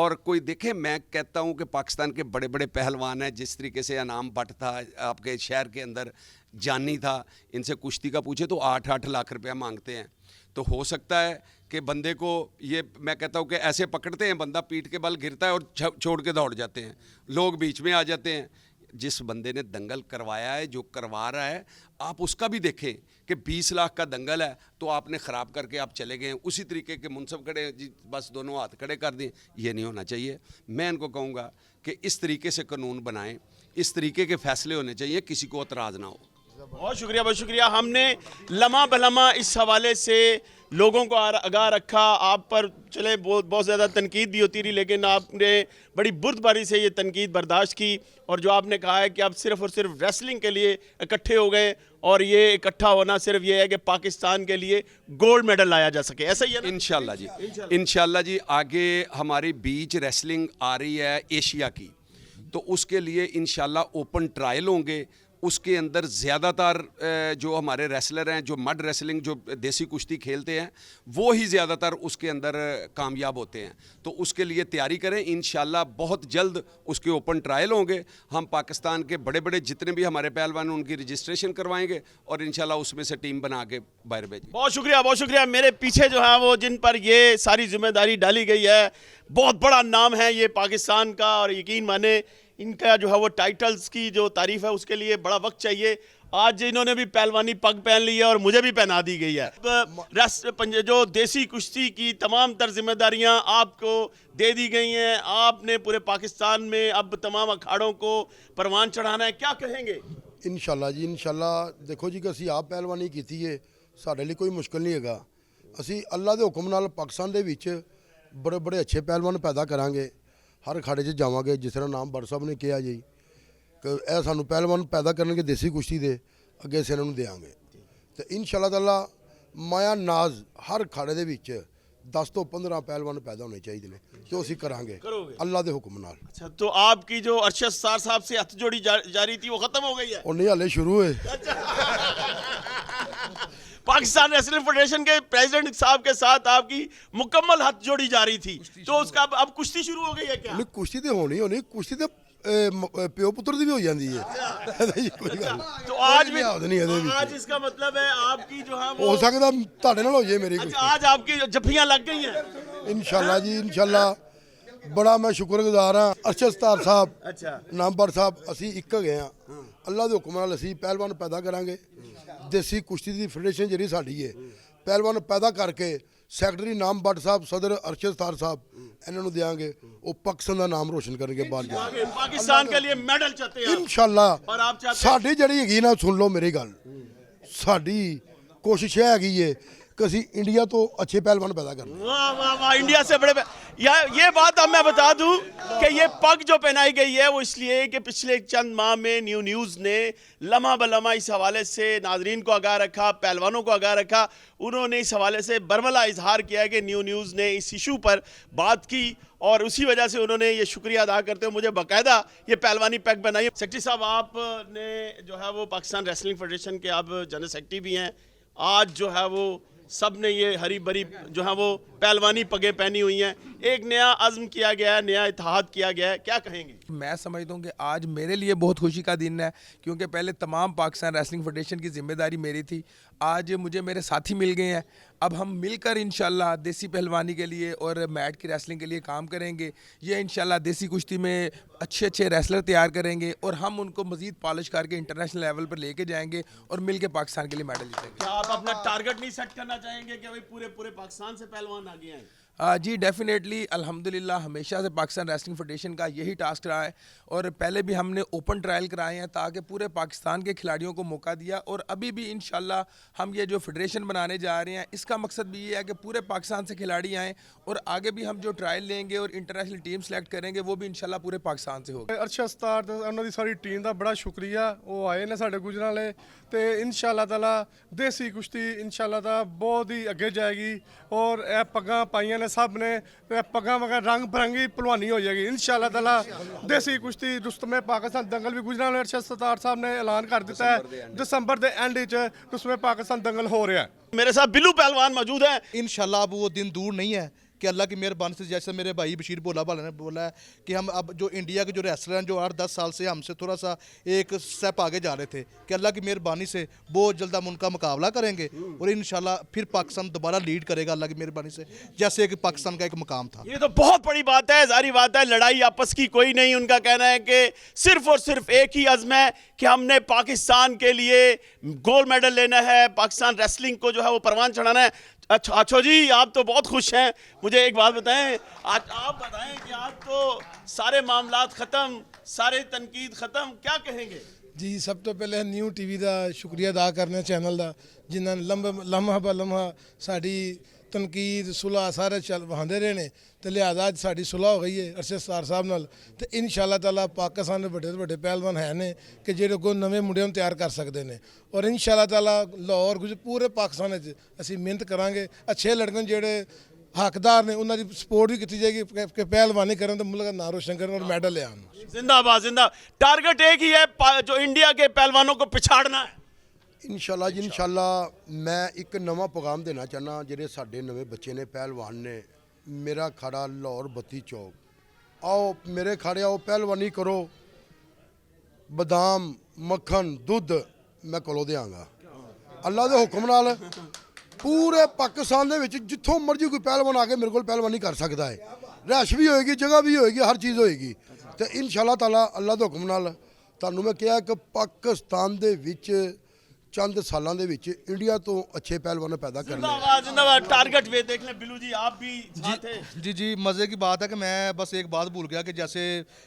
اور کوئی دیکھیں میں کہتا ہوں کہ پاکستان کے بڑے بڑے پہلوان ہیں, جس طریقے سے انعام بٹ تھا آپ کے شہر کے اندر, جانی تھا, ان سے کشتی کا پوچھے تو 8-8 لاکھ روپیہ مانگتے ہیں. تو ہو سکتا ہے کہ بندے کو یہ میں کہتا ہوں کہ ایسے پکڑتے ہیں, بندہ پیٹ کے بل گرتا ہے اور چھوڑ کے دوڑ جاتے ہیں, لوگ بیچ میں آ جاتے ہیں. جس بندے نے دنگل کروایا ہے, جو کروا رہا ہے, آپ اس کا بھی دیکھیں کہ 20 لاکھ کا دنگل ہے تو آپ نے خراب کر کے آپ چلے گئے, اسی طریقے کے منصب کھڑے جی بس دونوں ہاتھ کھڑے کر دیں. یہ نہیں ہونا چاہیے. میں ان کو کہوں گا کہ اس طریقے سے قانون بنائیں, اس طریقے کے فیصلے ہونے چاہیے, کسی کو اعتراض نہ ہو. بہت شکریہ, بہت شکریہ. ہم نے لمحہ بلمحہ اس حوالے سے لوگوں کو آگاہ رکھا. آپ پر چلے بہت زیادہ تنقید بھی ہوتی رہی, لیکن آپ نے بڑی بردباری سے یہ تنقید برداشت کی, اور جو آپ نے کہا ہے کہ آپ صرف اور صرف ریسلنگ کے لیے اکٹھے ہو گئے, اور یہ اکٹھا ہونا صرف یہ ہے کہ پاکستان کے لیے گولڈ میڈل لایا جا سکے, ایسا ہی ہے نا؟ انشاءاللہ جی, انشاءاللہ جی. آگے ہماری بیچ ریسلنگ آ رہی ہے ایشیا کی, تو اس کے لیے انشاءاللہ اوپن ٹرائل ہوں گے. اس کے اندر زیادہ تر جو ہمارے ریسلر ہیں, جو مڈ ریسلنگ جو دیسی کشتی کھیلتے ہیں, وہ ہی زیادہ تر اس کے اندر کامیاب ہوتے ہیں. تو اس کے لیے تیاری کریں. انشاءاللہ بہت جلد اس کے اوپن ٹرائل ہوں گے. ہم پاکستان کے بڑے بڑے جتنے بھی ہمارے پہلوان ہیں ان کی رجسٹریشن کروائیں گے, اور انشاءاللہ اس میں سے ٹیم بنا کے باہر بھیجیں. بہت شکریہ, بہت شکریہ. میرے پیچھے جو ہے وہ جن پر یہ ساری ذمہ داری ڈالی گئی ہے, بہت بڑا نام ہے یہ پاکستان کا, اور یقین مانے ان کا جو ہے وہ ٹائٹلز کی جو تعریف ہے اس کے لیے بڑا وقت چاہیے. آج انہوں نے بھی پہلوانی پگ پہن لی ہے اور مجھے بھی پہنا دی گئی ہے. جو دیسی کشتی کی تمام تر ذمہ داریاں آپ کو دے دی گئی ہیں. آپ نے پورے پاکستان میں اب تمام اکھاڑوں کو پروان چڑھانا ہے, کیا کہیں گے؟ انشاءاللہ جی, انشاءاللہ. دیکھو جی کہ اسی آپ پہلوانی کیتی ہے, ساڈے ਲਈ ਕੋਈ ਮੁਸ਼ਕਲ ਨਹੀਂ ਹੈਗਾ. ਅਸੀਂ ਅੱਲਾ ਦੇ ਹੁਕਮ ਨਾਲ ਪਾਕਿਸਤਾਨ ਦੇ ਵਿੱਚ ਬੜੇ ਬੜੇ ਅੱਛੇ ਪਹਿਲਵਾਨ ਪੈਦਾ ਕਰਾਂਗੇ. ਹਰ ਅਖਾੜੇ 'ਚ ਜਾਵਾਂਗੇ, ਜਿਸ ਤਰ੍ਹਾਂ ਨਾਮ ਬੜ ਸਾਹਿਬ ਨੇ ਕਿਹਾ ਜੀ ਕਿ ਇਹ ਸਾਨੂੰ ਪਹਿਲਵਾਨ ਪੈਦਾ ਕਰਨਗੇ ਦੇਸੀ ਕੁਸ਼ਤੀ ਦੇ, ਅੱਗੇ ਅਸੀਂ ਇਹਨਾਂ ਨੂੰ ਦੇਵਾਂਗੇ. ਤੇ ਇਨਸ਼ਾਅੱਲਾ ਤਾਲਾ ਮਾਇਆ ਨਾਜ਼ ਹਰ ਅਖਾੜੇ ਦੇ ਵਿੱਚ 10 ਤੋਂ 15 ਪਹਿਲਵਾਨ ਪੈਦਾ ਹੋਣੇ ਚਾਹੀਦੇ ਨੇ, ਜੋ ਅਸੀਂ ਕਰਾਂਗੇ ਅੱਲਾ ਦੇ ਹੁਕਮ ਨਾਲ. اچھا, تو آپ کی جو ارشد سار صاحب سے ہتھ جوڑی جاری تھی وہ ختم ہو گئی ہے؟ ਉਹ ਨਹੀਂ ਹਾਲੇ شروع ہوئے. پاکستان ریسلنگ فیڈریشن کے پریزیڈنٹ صاحب کے ساتھ آپ کی مکمل ہتھ جوڑی جاری تھی, تو اس کا اب کشتی شروع ہو گئی ہے کیا؟ ਨਹੀਂ ਕੁਸ਼ਤੀ ਤੇ ਹੋਣੀ ਕੁਸ਼ਤੀ ਤੇ ਪਿਓ ਪੁੱਤਰ ਦੀ ਵੀ ਹੋ ਜਾਂਦੀ ਹੈ. ਕੋਈ ਗੱਲ ਨਹੀਂ. تو آج بھی نہیں ਇਹਦੇ ਵਿੱਚ آج اس کا مطلب ہے آپ کی جو ہے ਹੋ وہ ਸਕਦਾ ਤੁਹਾਡੇ ਨਾਲ ਹੋ ਜੇ ਮੇਰੀ اچھا, آج آپ کی جفیاں لگ گئی ہیں. انشاءاللہ جی, انشاءاللہ. بڑا میں شکر گزار ہاں ارشد ستار صاحب, اچھا, ਨਾਮਵਰ ਸਾਹਿਬ. ਅਸੀਂ ਇੱਕ ਗਏ ਹਾਂ, ਅੱਲਾ ਦੇ ਹੁਕਮ ਨਾਲ ਅਸੀਂ ਪਹਿਲਵਾਨ ਪੈਦਾ ਕਰਾਂਗੇ. ਦੇਸੀ ਕੁਸ਼ਤੀ ਦੀ ਫੈਡਰੇਸ਼ਨ ਜਿਹੜੀ ਸਾਡੀ ਹੈ, ਪਹਿਲਵਾਨ ਪੈਦਾ ਕਰਕੇ ਸੈਕਟਰੀ ਨਾਮਵਰ ਸਾਹਿਬ, ਸਦਰ ਅਰਸ਼ਦ ਸਤਾਰ ਸਾਹਿਬ, ਇਹਨਾਂ ਨੂੰ ਦੇਵਾਂਗੇ. ਉਹ ਪਾਕਿਸਤਾਨ ਦਾ ਨਾਮ ਰੋਸ਼ਨ ਕਰਨਗੇ ਬਾਹਰ ਜਾ ਕੇ. پاکستان کے لیے میڈل چاہتے ہیں انشاءاللہ. اور آپ چاہتے ہیں ਸਾਡੀ ਜਿਹੜੀ ਹੈਗੀ ਨਾ, ਸੁਣ ਲਓ ਮੇਰੀ ਗੱਲ, ਸਾਡੀ ਕੋਸ਼ਿਸ਼ ਇਹ ਹੈਗੀ ਹੈ کہ ਅਸੀਂ ਇੰਡੀਆ ਤੋਂ ਅੱਛੇ ਪਹਿਲਵਾਨ ਪੈਦਾ ਕਰਨਾ. واہ واہ واہ, انڈیا سے بڑے یہ بات اب میں بتا دوں کہ یہ پگ جو پہنائی گئی ہے وہ اس لیے کہ پچھلے چند ماہ میں نیوز نے لمحہ بلمحہ اس حوالے سے ناظرین کو آگاہ رکھا, پہلوانوں کو آگاہ رکھا. انہوں نے اس حوالے سے برملا اظہار کیا کہ نیوز نے اس ایشو پر بات کی, اور اسی وجہ سے انہوں نے یہ شکریہ ادا کرتے ہوئے مجھے باقاعدہ یہ پہلوانی پیک بنائی. سیکٹری صاحب, آپ نے جو ہے وہ پاکستان ریسلنگ فیڈریشن کے آپ جنرل سیکٹری بھی ہیں. آج جو ہے وہ سب نے یہ ہری بری جو ہے وہ پہلوانی پگیں پہنی ہوئی ہیں, ایک نیا عزم کیا گیا ہے, نیا اتحاد کیا گیا ہے, کیا کہیں گے؟ میں سمجھتا ہوں کہ آج میرے لیے بہت خوشی کا دن ہے, کیونکہ پہلے تمام پاکستان ریسلنگ فیڈریشن کی ذمہ داری میری تھی. آج مجھے میرے ساتھی مل گئے ہیں. اب ہم مل کر انشاءاللہ دیسی پہلوانی کے لیے اور میٹ کی ریسلنگ کے لیے کام کریں گے. یہ انشاءاللہ دیسی کشتی میں اچھے اچھے ریسلر تیار کریں گے, اور ہم ان کو مزید پالش کر کے انٹرنیشنل لیول پر لے کے جائیں گے, اور مل کے پاکستان کے لیے میڈل جیتیں گے. کیا آپ اپنا ٹارگٹ نہیں سیٹ کرنا چاہیں گے کہ بھائی پورے پاکستان سے پہلوان آگے آئیں؟ جی ڈیفینیٹلی, الحمدللہ ہمیشہ سے پاکستان ریسلنگ فیڈریشن کا یہی ٹاسک رہا ہے, اور پہلے بھی ہم نے اوپن ٹرائل کرائے ہیں تاکہ پورے پاکستان کے کھلاڑیوں کو موقع دیا, اور ابھی بھی انشاءاللہ ہم یہ جو فیڈریشن بنانے جا رہے ہیں اس کا مقصد بھی یہ ہے کہ پورے پاکستان سے کھلاڑی آئیں, اور آگے بھی ہم جو ٹرائل لیں گے اور انٹرنیشنل ٹیم سلیکٹ کریں گے وہ بھی انشاءاللہ پورے پاکستان سے ہوگا. ارشد ستار ਤੇ ਉਹਨਾਂ ਦੀ ਸਾਰੀ ਟੀਮ ਦਾ ਬੜਾ ਸ਼ੁਕਰੀਆ, ਉਹ ਆਏ ਨੇ ਸਾਡੇ ਗੁਜਰਾਂਵਾਲੇ, ਤੇ ਇਨਸ਼ਾਅੱਲਾ ਤਾਲਾ ਦੇਸੀ ਕੁਸ਼ਤੀ ਇਨਸ਼ਾਅੱਲਾ ਤਾਂ ਬਹੁਤ ਹੀ ਅੱਗੇ ਜਾਏਗੀ, ਔਰ ਇਹ ਪੱਗਾਂ ਪਾਈਆਂ ਨੇ ਸਭ ਨੇ, ਤੇ ਪੱਗਾਂ ਵਗੈਰਾ ਰੰਗ ਬਰੰਗੀ ਭਲਵਾਨੀ ਹੋ ਜਾਏਗੀ ਇਨਸ਼ਾਅੱਲਾ ਤਾਲਾ. ਦੇਸੀ ਕੁਸ਼ਤੀ ਰੁਸਤਮੇ ਪਾਕਿਸਤਾਨ ਦੰਗਲ ਵੀ ਗੁਜਰਾਂਵਾਲੇ ਅਰਸ਼ਦ ਸਤਾਰ ਸਾਹਿਬ ਨੇ ਐਲਾਨ ਕਰ ਦਿੱਤਾ ਹੈ, ਦਸੰਬਰ ਦੇ ਐਂਡ ਵਿੱਚ ਰੁਸਤਮੇ ਪਾਕਿਸਤਾਨ ਦੰਗਲ ਹੋ ਰਿਹਾ ਹੈ. میرے ساتھ بلو پہلوان موجود ہیں. انشاءاللہ اب وہ دن دور نہیں ہے کہ اللہ کی مہربانی سے جیسے میرے بھائی بشیر بھولا والا نے بولا ہے کہ ہم اب جو انڈیا کے جو ریسلر ہیں جو 8-10 سال سے ہم سے تھوڑا سا ایک سٹیپ آگے جا رہے تھے کہ اللہ کی مہربانی سے بہت جلد ہم ان کا مقابلہ کریں گے اور انشاءاللہ پھر پاکستان دوبارہ لیڈ کرے گا اللہ کی مہربانی سے جیسے کہ پاکستان کا ایک مقام تھا. یہ تو بہت بڑی بات ہے, ظاہری بات ہے, لڑائی آپس کی کوئی نہیں. ان کا کہنا ہے کہ صرف اور صرف ایک ہی عزم ہے کہ ہم نے پاکستان کے لیے گولڈ میڈل لینا ہے, پاکستان ریسلنگ کو جو ہے وہ پروان چڑھانا ہے. اچھا جی, آپ تو بہت خوش ہیں. مجھے ایک بات بتائیں, آپ بتائیں کہ آج تو سارے معاملات ختم, سارے تنقید ختم, کیا کہیں گے؟ جی سب تو پہلے نیو ٹی وی دا شکریہ ادا کرنے چینل دا, جنہاں نے لمحہ بہ لمحہ ساڈی تنقید صلح سارے وہاندے رہے نے تے لہٰذا اج ساڈی صلح ہو گئی ہے ارشد ستار صاحب نال تے انشاءاللہ تعالیٰ پاکستان دے بڑے پہلوان ہے نے کہ جہڑے کو نویں منڈے نوں تیار کر سکتے ہیں اور انشاءاللہ تعالیٰ لاہور پورے پاکستان وچ اسی محنت کرانگے. اچھے لڑکے جہڑے حقدار نے انہاں دی سپورٹ بھی کیتی جائے گی کہ پہلوانی کرن تے ملک دا نام روشن کرن اور میڈل لے آن. زندہ باد, زندہ. ٹارگٹ ایک ہی ہے, جو انڈیا کے پہلوانوں کو پچھاڑنا ہے. انشاءاللہ جی انشاءاللہ میں ایک نواں پیغام دینا چاہنا جڑے ساڈے نویں بچے نے پہلوان نے. میرا کھاڑا لاہور 32 چوک, آؤ میرے کھاڑے آؤ, پہلوانی کرو, بادام مکھن دودھ میں کولو دیاں گا اللہ دے حکم نال. پورے پاکستان دے وچ جتھوں مرضی کوئی پہلوان آ کے میرے کول پہلوانی کر سکتا ہے. رہائش بھی ہوئے گی, جگہ بھی ہوئے گی, ہر چیز ہوئے گی. تو انشاءاللہ تعالیٰ اللہ دے حکم نال تانوں میں کہا کہ پاکستان دے وچ چند سالاں دے وچ انڈیا تو اچھے پہلوان پیدا کرنے. زندہ باد. ٹارگٹ وے دیکھ لیں بلو جی, آپ بھی ساتھ ہیں. جی مزے کی بات ہے کہ میں بس ایک بات بھول گیا کہ جیسے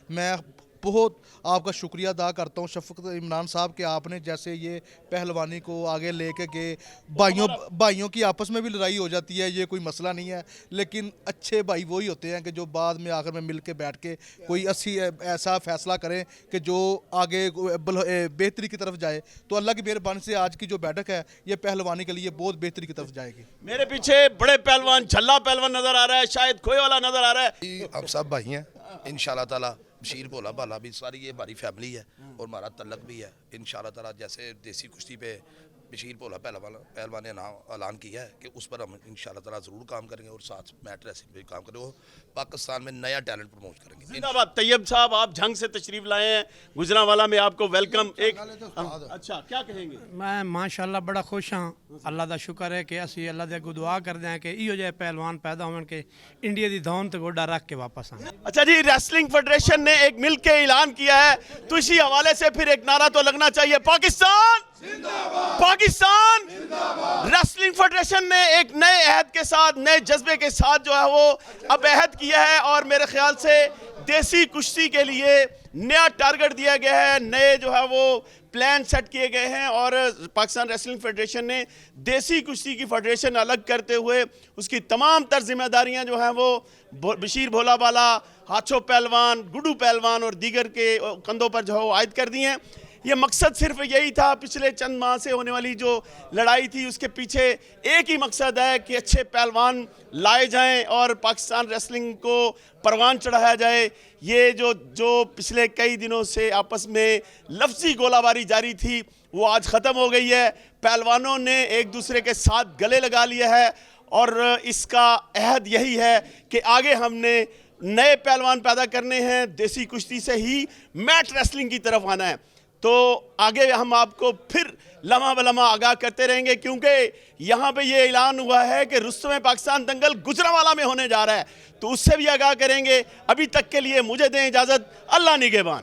میں بہت آپ کا شکریہ ادا کرتا ہوں شفقت عمران صاحب کہ آپ نے جیسے یہ پہلوانی کو آگے لے کے کہ بھائیوں کی آپس میں بھی لڑائی ہو جاتی ہے, یہ کوئی مسئلہ نہیں ہے, لیکن اچھے بھائی وہی ہوتے ہیں کہ جو بعد میں آخر میں مل کے بیٹھ کے کوئی ایسا فیصلہ کریں کہ جو آگے بہتری کی طرف جائے. تو اللہ کی مہربانی سے آج کی جو بیٹھک ہے یہ پہلوانی کے لیے بہت بہتری کی طرف جائے گی. میرے پیچھے بڑے پہلوان جھلا پہلوان نظر آ رہا ہے, شاید کھوئے والا نظر آ رہا ہے. ہم سب بھائی ہیں انشاءاللہ تعالیٰ. بشیر بھولا بالا بھی ساری یہ ہماری فیملی ہے اور ہمارا تعلق بھی ہے انشاءاللہ تعالیٰ. جیسے دیسی کشتی پہ بشیر بھولا پہلوان نے اعلان کیا ہے کہ اس پر ہم انشاءاللہ تعالیٰ ضرور کام کریں گے اور ساتھ میٹ ریسنگ پہ کام کریں گے, پاکستان میں نیا ٹیلنٹ پروموٹ کریں گے. زندہ باد. طیب صاحب, آپ جھنگ سے تشریف لائے ہیں, گجرانوالا میں آپ کو ویلکم. ایک اچھا کیا کہیں گے؟ میں ماشاءاللہ بڑا خوش ہاں, اللہ دا شکر ہے کہ اسی اللہ دے اگوں دعا کردے ہیں کہ ایہو جے پہلوان پیدا ہون کہ انڈیا دی دھون تے گوڈا رکھ کے واپس آن. اچھا جی, ریسلنگ فیڈریشن نے ایک مل کے اعلان کیا ہے, تو اسی حوالے سے پھر ایک نعرہ تو لگنا چاہیے, پاکستان پاکستان. ریسلنگ فیڈریشن نے ایک نئے عہد کے ساتھ, نئے جذبے کے ساتھ جو ہے وہ اب عہد کیا ہے, اور میرے خیال سے دیسی کشتی کے لیے نیا ٹارگٹ دیا گیا ہے, نئے جو ہے وہ پلان سیٹ کیے گئے ہیں. اور پاکستان ریسلنگ فیڈریشن نے دیسی کشتی کی فیڈریشن الگ کرتے ہوئے اس کی تمام تر ذمہ داریاں جو ہیں وہ بشیر بھولا بالا, ہاتھوں پہلوان, گڈو پہلوان اور دیگر کے کندھوں پر جو ہے وہ عائد کر دی ہیں. یہ مقصد صرف یہی تھا, پچھلے چند ماہ سے ہونے والی جو لڑائی تھی اس کے پیچھے ایک ہی مقصد ہے کہ اچھے پہلوان لائے جائیں اور پاکستان ریسلنگ کو پروان چڑھایا جائے. یہ جو پچھلے کئی دنوں سے آپس میں لفظی گولہ باری جاری تھی وہ آج ختم ہو گئی ہے. پہلوانوں نے ایک دوسرے کے ساتھ گلے لگا لیا ہے, اور اس کا عہد یہی ہے کہ آگے ہم نے نئے پہلوان پیدا کرنے ہیں, دیسی کشتی سے ہی میٹ ریسلنگ کی طرف آنا ہے. تو آگے ہم آپ کو پھر لمحہ بلمحہ آگاہ کرتے رہیں گے, کیونکہ یہاں پہ یہ اعلان ہوا ہے کہ رستم پاکستان دنگل گجرانوالا میں ہونے جا رہا ہے, تو اس سے بھی آگاہ کریں گے. ابھی تک کے لیے مجھے دیں اجازت, اللہ نگہبان.